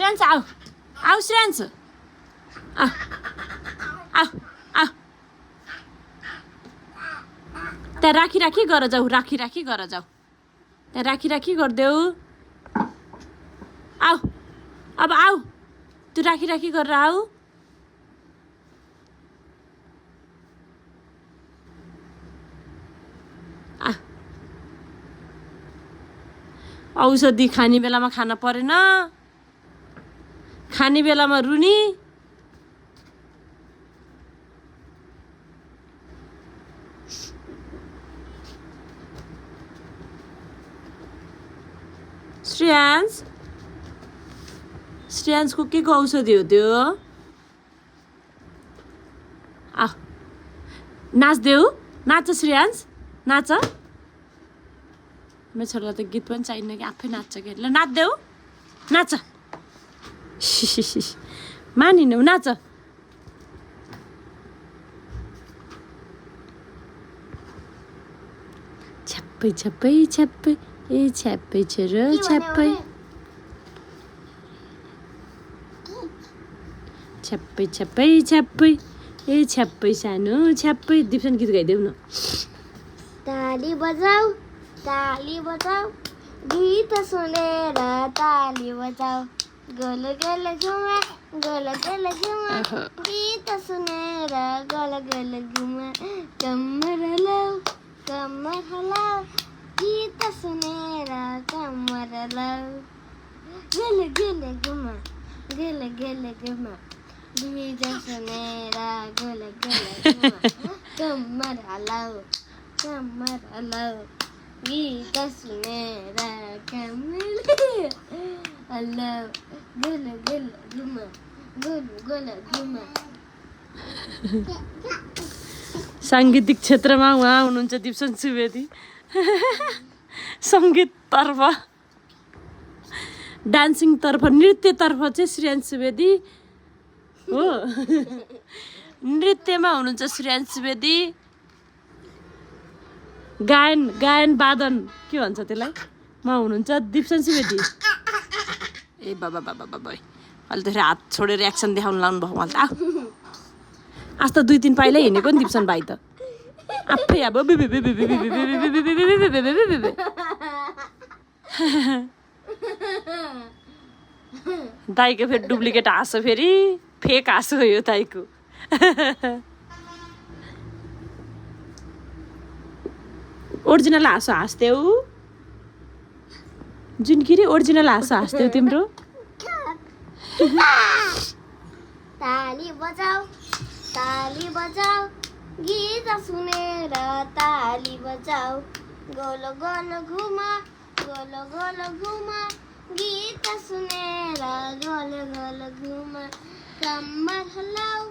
श्रेयांश आऊ आऊ श्रेयांश आऊ आऊ आऊ त्यहाँ राखी गर जाऊ राखी गर जाऊ त्यहाँ राखी गरिदेऊ आऊ अब आऊ तँ राखी गरेर आऊ औषधि खाने बेलामा खान परेन खाने बेलामा रुनी श्रेयांशको के को औषधि हो त्यो आ नाच्देऊ नाच श्रेयांश नाच मेरो छोरालाई त गीत पनि चाहिन्न कि आफै नाच्छ कि ल नाच्देऊ नाच मानिनौ नाच छ्याप्पै छ्याप्पै छ्याप्पै ए छ्याप्पै छोरो छ्याप्पै छ्याप्पै छ्याप्पै छ्याप्पै ए छ्याप्पै सानो छ्याप्पै दिप्सन गीत गाइदेऊ न ताली बजाऊ गीत सुनेर ताली बजाऊ गोल गोल घुमा गीत सुनेर गोल गोल घुमा कम्मर हलाऊ गीत सुनेर कम्मर हलाऊ गोल गोल घुमा गीत सुनेर गोल गोल घुमा कम्मर हलाऊ गीत सुनेर कम्मर हलाऊ गोल गोल घुमा साङ्गीतिक क्षेत्रमा उहाँ हुनुहुन्छ दिप्सन सुवेदी सङ्गीततर्फ डान्सिङतर्फ नृत्यतर्फ चाहिँ श्रेयांश सुवेदी हो नृत्यमा हुनुहुन्छ श्रेयांश सुवेदी गायन वादन के भन्छ त्यसलाई मा हुनुहुन्छ दिप्सन सुवेदी ए बाबा अहिले त हात छोडेर एक्सन देखाउनु लाउनु भयो मलाई त आज त 2-3 पाइला हिँडेको नि दिप्सन भाइ त आफै अब दाइको फेरि डुप्लिकेट हाँसो फेरि फेक हाँसो हो यो दाइको ओरिजिनल हाँसो हाँस्थ्यौ जुन के रे ओरिजिनल हाँसो हाँस्थ्यौ तिम्रो ताली बजाऊ गीत सुनेर ताली बजाऊ गोल गोल घुमा गीत सुनेर गोल गोल घुमा कम्मर हलाऊ